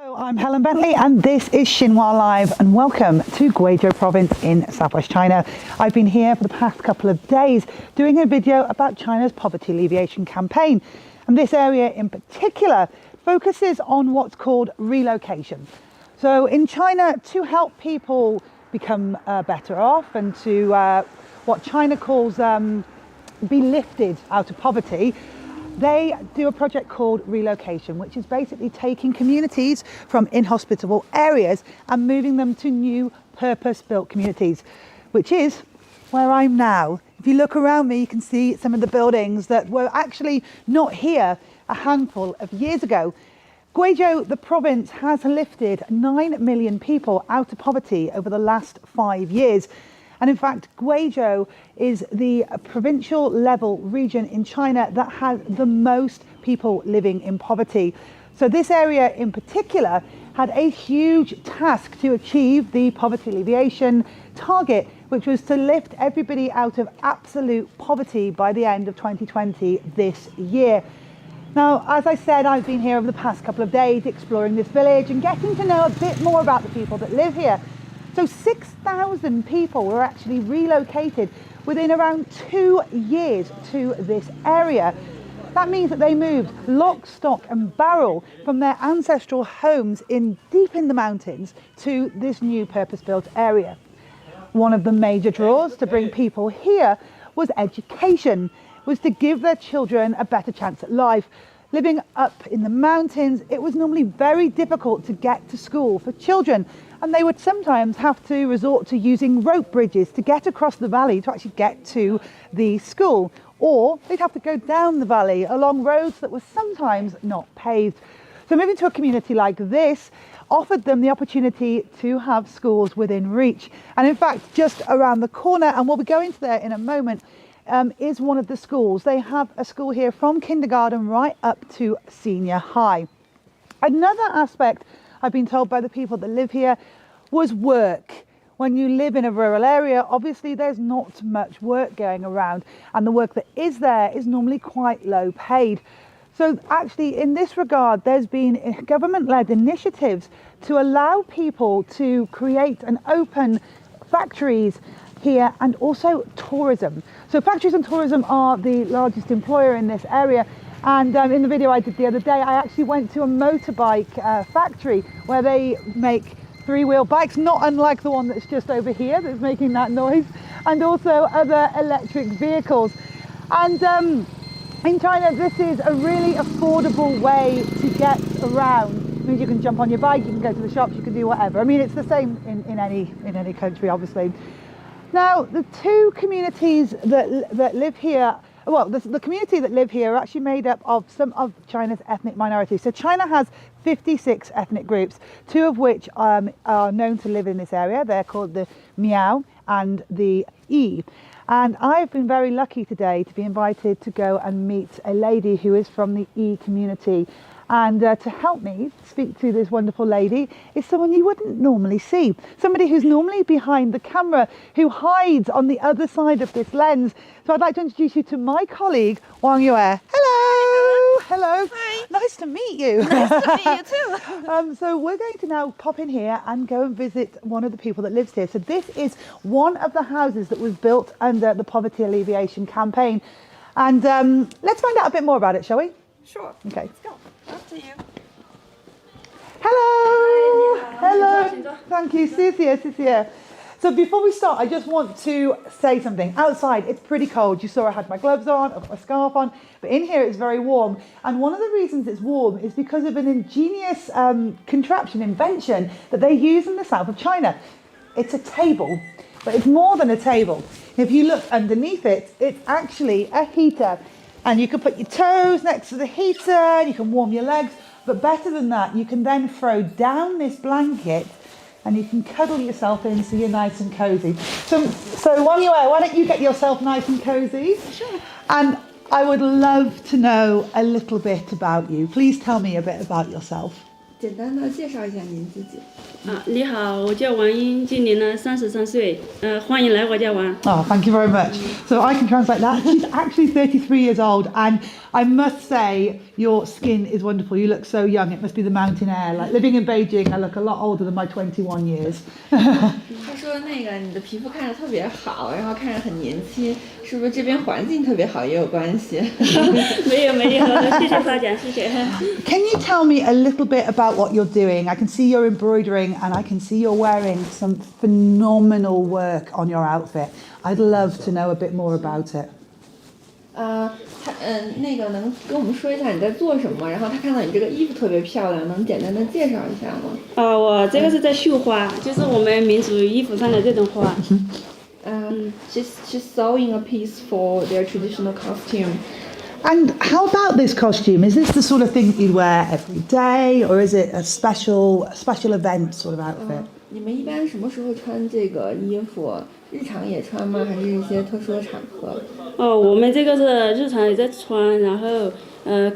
Hello, I'm Helen Bentley and this is Xinhua Live, and welcome to Guizhou province in southwest China. I've been here for the past couple of days doing a video about China's poverty alleviation campaign, and this area in particular focuses on what's called relocation. So in China, to help people become better off and to what China calls be lifted out of poverty, they do a project called relocation, which is basically taking communities from inhospitable areas and moving them to new purpose-built communities, which is where I'm now. If you look around me, you can see some of the buildings that were actually not here a handful of years ago. Guizhou, the province, has lifted 9 million people out of poverty over the last 5 years. And in fact, Guizhou is the provincial level region in China that has the most people living in poverty. So this area in particular had a huge task to achieve the poverty alleviation target, which was to lift everybody out of absolute poverty by the end of 2020 this year. Now, as I said, I've been here over the past couple of days exploring this village and getting to know a bit more about the people that live here. So 6,000 people were actually relocated within around 2 years to this area. That means that they moved lock, stock and barrel from their ancestral homes deep in the mountains to this new purpose-built area. One of the major draws to bring people here was education, was to give their children a better chance at life. Living up in the mountains, it was normally very difficult to get to school for children, and they would sometimes have to resort to using rope bridges to get across the valley to actually get to the school, or they'd have to go down the valley along roads that were sometimes not paved. So moving to a community like this offered them the opportunity to have schools within reach. And in fact, just around the corner, and we'll be going to there in a moment, is one of the schools. They have a school here from kindergarten right up to senior high. Another aspect I've been told by the people that live here was work. When you live in a rural area, obviously there's not much work going around, and the work that is there is normally quite low paid. So actually in this regard, there's been government-led initiatives to allow people to create and open factories here, and also tourism. So factories and tourism are the largest employer in this area. And in the video I did the other day, I actually went to a motorbike factory where they make three-wheel bikes, not unlike the one that's just over here that's making that noise, and also other electric vehicles. And in China, this is a really affordable way to get around. It means you can jump on your bike, you can go to the shops, you can do whatever. I mean, it's the same in any country, obviously. Now, the two communities that live here, well, the community that live here are actually made up of some of China's ethnic minorities. So China has 56 ethnic groups, 2 of which are known to live in this area. They're called the Miao and the Yi. And I've been very lucky today to be invited to go and meet a lady who is from the Yi community. And to help me speak to this wonderful lady is someone you wouldn't normally see. Somebody who's normally behind the camera, who hides on the other side of this lens. So I'd like to introduce you to my colleague, Wang Yue. Hello! Hello! Hi! Nice to meet you. Nice to meet you too. So we're going to now pop in here and go and visit one of the people that lives here. So this is one of the houses that was built under the poverty alleviation campaign. And let's find out a bit more about it, shall we? Sure. Okay. Let's go. Up to you. Hello! Hi, hello! Thank you, Cecilia. So before we start, I just want to say something. Outside, it's pretty cold. You saw I had my gloves on, I've got my scarf on, but in here it's very warm. And one of the reasons it's warm is because of an ingenious invention that they use in the south of China. It's a table, but it's more than a table. If you look underneath it, it's actually a heater. And you can put your toes next to the heater and you can warm your legs. But better than that, you can then throw down this blanket and you can cuddle yourself in so you're nice and cozy. So Wang Yue, why don't you get yourself nice and cozy? Sure. And I would love to know a little bit about you. Please tell me a bit about yourself. 简单的介绍一下您自己。你好，我叫王英，今年呢33岁，欢迎来我家玩。Oh, thank you very much. So I can translate that. She's actually 33 years old, and I must say your skin is wonderful. You look so young. It must be the mountain air. Like living in Beijing, I look a lot older than my 21 years. 他说那个你的皮肤看着特别好，然后看着很年轻，是不是这边环境特别好也有关系？没有，谢谢大家，谢谢。Can you tell me a little bit about what you're doing? I can see you're embroidering and I can see you're wearing some phenomenal work on your outfit. I'd love to know a bit more about it. 那个能跟我们说一下你在做什么？然后他看到你这个衣服特别漂亮，能简单的介绍一下吗？我这个是在绣花，就是我们民族衣服上的这种花。She's sewing a piece for their traditional costume. And how about this costume? Is this the sort of thing that you'd wear every day, or is it a special event sort of outfit? 你们一般什么时候穿这个衣服？日常也穿吗？还是一些特殊的场合？我们这个是日常也在穿，然后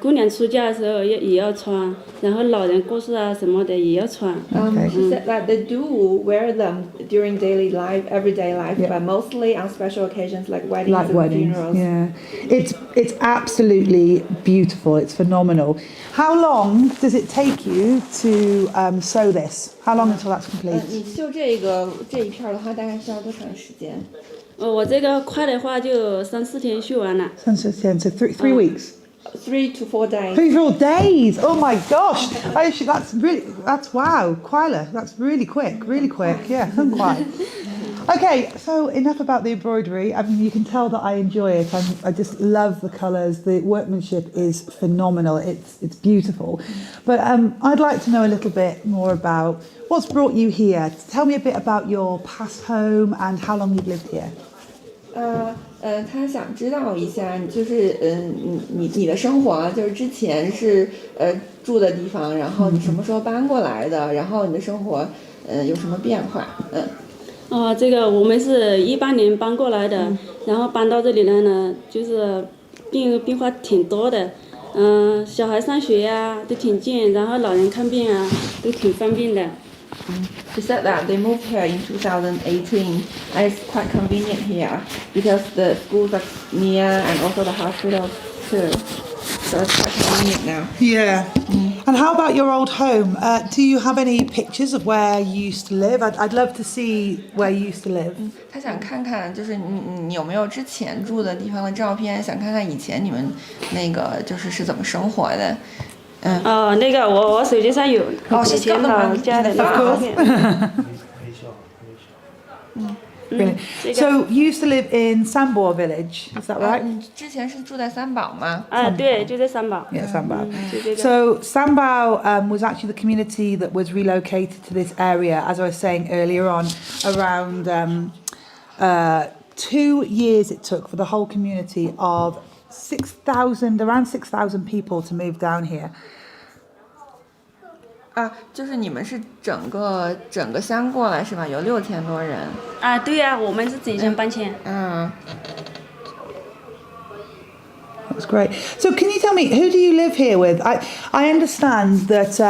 姑娘出嫁的时候也要穿，然后老人过世啊什么的也要穿。She said that they do wear them during daily life, everyday life, but mostly on special occasions like weddings and funerals. Yeah, it's absolutely beautiful. It's phenomenal. How long does it take you to sew this? How long until that's complete? 你绣这一片的话，大概需要多长时间？我这个快的话就3-4天绣完了。So 3 weeks. 3 to 4 days. 3 to 4 days. Oh my gosh. That's wow. Quite. That's really quick. Yeah, quite. Okay, so enough about the embroidery. I mean, you can tell that I enjoy it. I just love the colours. The workmanship is phenomenal. It's beautiful. But I'd like to know a little bit more about what's brought you here. Tell me a bit about your past home and how long you've lived here. 他想知道一下，就是你的生活，就是之前是住的地方，然后你什么时候搬过来的，然后你的生活有什么变化？这个我们是18年搬过来的，然后搬到这里来呢，就是变化挺多的，小孩上学呀都挺近，然后老人看病啊都挺方便的。She said that they moved here in 2018 and it's quite convenient here because the schools are near and also the hospitals too. So it's quite convenient now. Yeah. And how about your old home? Do you have any pictures of where you used to live? I'd love to see where you used to live. 他想看看，就是你有没有之前住的地方的照片，想看看以前你们那个是怎么生活的。那个我手机上有以前老家的照片。Brilliant. So you used to live in Sambor village, is that right? 你之前是住在三宝吗？对，就在三宝。 Yeah, Sambao. So Sambao was actually the community that was relocated to this area, as I was saying earlier on, around 2 years it took for the whole community of around 6,000 people to move down here. 就是你们是整个乡过来是吧？有6000多人。对呀，我们是整乡搬迁。That's great. So can you tell me, who do you live here with? I understand that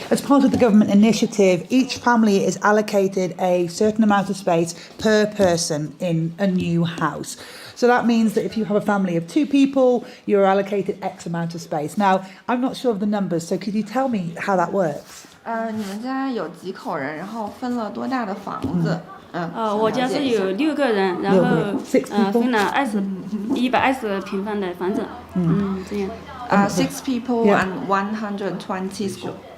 as part of the government initiative, each family is allocated a certain amount of space per person in a new house. So that means that if you have a family of 2 people, you're allocated X amount of space. Now, I'm not sure of the numbers, so could you tell me how that works? 你们家有几口人？然后分了多大的房子？我家是有6个人，然后分了120平方的房子。这样。6 people and 120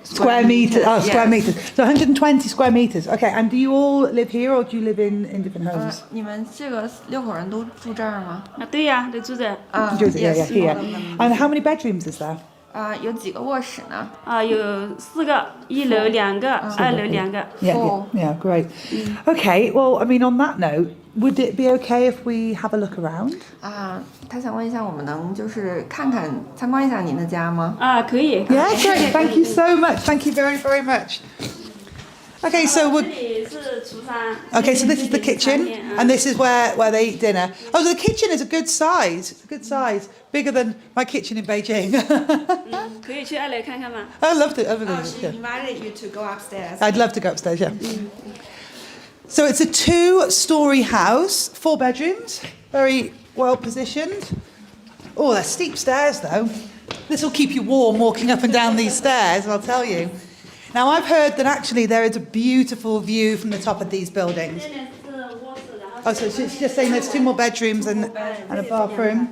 square meters. Oh, square meters. So 120 square meters. Okay. And do you all live here, or do you live in different homes? 你们这个6口人都住这儿吗？对呀，都住这。Yeah, here. And how many bedrooms is there? 有几个卧室呢？有4个，1楼2个，2楼2个。Yeah, great. Okay, well, I mean, on that note, would it be okay if we have a look around? 他想问一下，我们能就是参观一下您的家吗？可以。Yeah, great. Thank you so much. Thank you very, very much. Okay, so we're, 这里是厨房。 okay, so this is the 这里是 kitchen, 餐厅啊 and this is where they eat dinner. Oh, so the kitchen is a good size. It's a good size, bigger than my kitchen in Beijing. 可以去二楼看看吗？ I loved it. I loved Oh, it. she Yeah. invited you to go upstairs. I'd love to go upstairs. Yeah. So it's a 2-story house, 4 bedrooms, very well positioned. Oh, they're steep stairs though. This will keep you warm walking up and down these stairs, I'll tell you. Now I've heard that actually there is a beautiful view from the top of these buildings. 这里是卧室，然后 Oh, so she's just saying there's 2 more bedrooms and a bathroom.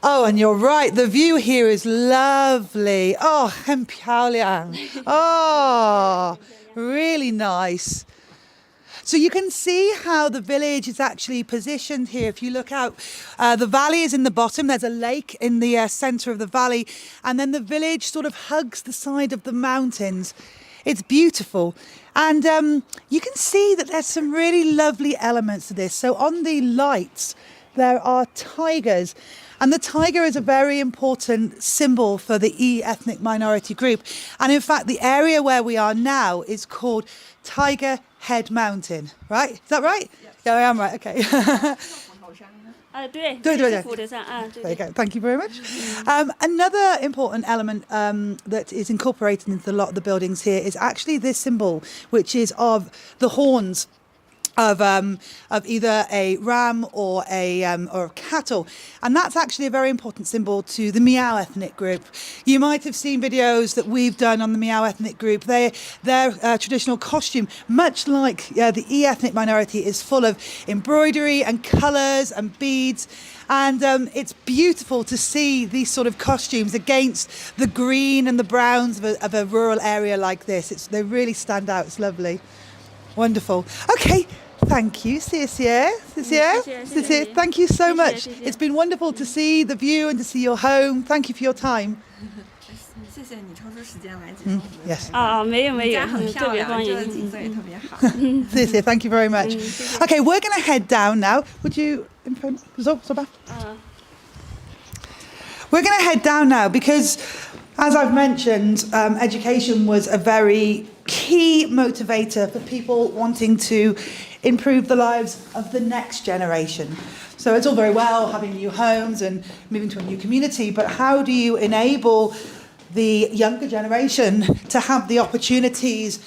Oh, and you're right, the view here is lovely. Oh, 很漂亮. Oh, really nice. So you can see how the village is actually positioned here. If you look out, the valley is in the bottom. There's a lake in the centre of the valley. And then the village sort of hugs the side of the mountains. It's beautiful. And you can see that there's some really lovely elements to this. So on the lights, there are tigers. And the tiger is a very important symbol for the E ethnic minority group. And in fact, the area where we are now is called Tiger Head Mountain, right? Is that right? Yeah, I am right. Okay. 对，对对对是虎头山啊，对 There you 对。 go. Thank you very much. Another important element that is incorporated into a lot of the buildings here is actually this symbol, which is of the horns of either a ram or a cattle, and that's actually a very important symbol to the Miao ethnic group. You might have seen videos that we've done on the Miao ethnic group. Their traditional costume, much like the E ethnic minority, is full of embroidery and colours and beads. And it's beautiful to see these sort of costumes against the green and the browns of a rural area like this. They really stand out. It's lovely. Wonderful. Okay, thank you, Xie. Thank you so much. It's been wonderful to see the view and to see your home. Thank you for your time. 谢谢你抽出时间来接受我们的 Yes. 啊，没有没有，家很漂亮，特别欢这个景迎。色也特别好。 Xie, thank you very much. Okay, we're going to head down now. Would you... We're going to head down now because, as I've mentioned, education was a very key motivator for people wanting to improve the lives of the next generation. So it's all very well having new homes and moving to a new community, but how do you enable the younger generation to have the opportunities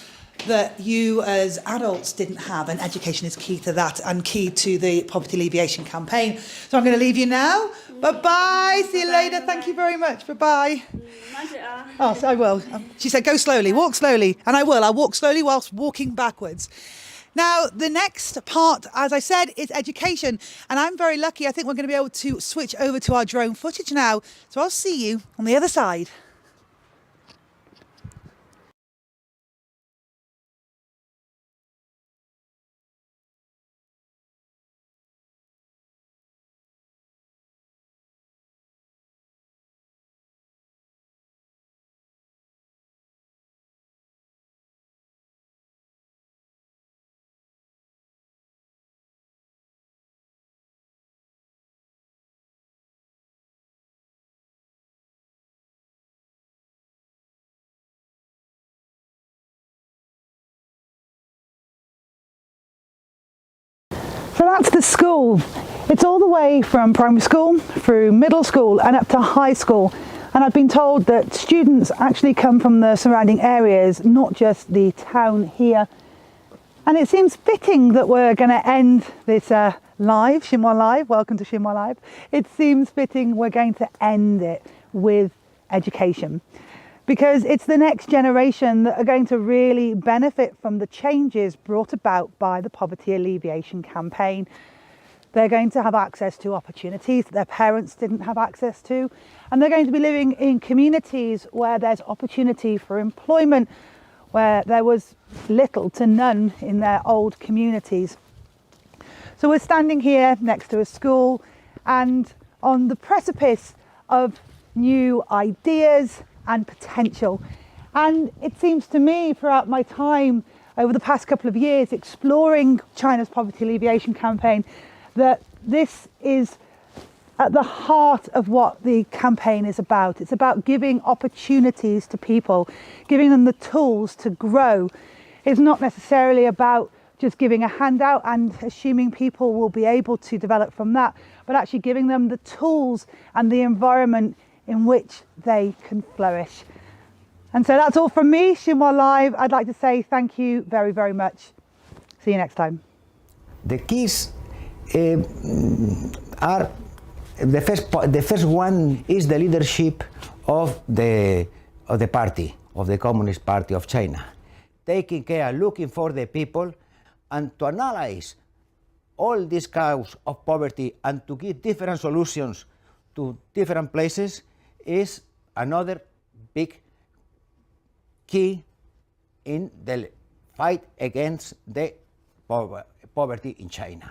that you as adults didn't have? And education is key to that and key to the poverty alleviation campaign. So I'm going to leave you now. Bye-bye. See you later. Thank you very much. Bye-bye. 慢些啊。 Oh, so I will. She said, go slowly, walk slowly. And I will. I'll walk slowly whilst walking backwards. Now, the next part, as I said, is education. And I'm very lucky. I think we're going to be able to switch over to our drone footage now. So I'll see you on the other side. So that's the school. It's all the way from primary school through middle school and up to high school. And I've been told that students actually come from the surrounding areas, not just the town here. And it seems fitting that we're going to end this live, Xinhua Live. Welcome to Xinhua Live. It seems fitting we're going to end it with education, because it's the next generation that are going to really benefit from the changes brought about by the poverty alleviation campaign. They're going to have access to opportunities that their parents didn't have access to, and they're going to be living in communities where there's opportunity for employment, where there was little to none in their old communities. So we're standing here next to a school and on the precipice of new ideas and potential. And it seems to me, throughout my time over the past couple of years exploring China's poverty alleviation campaign, that this is at the heart of what the campaign is about. It's about giving opportunities to people, giving them the tools to grow. is not necessarily about just giving a handout and assuming people will be able to develop from that, but actually giving them the tools and the environment in which they can flourish. And so that's all from me, Xinhua Live. I'd like to say thank you very, very much. See you next time. The keys are, the first one is the leadership of the party, of the Communist Party of China. Taking care, looking for the people, and to analyze all these causes of poverty and to give different solutions to different places is another big key in the fight against the poverty in China.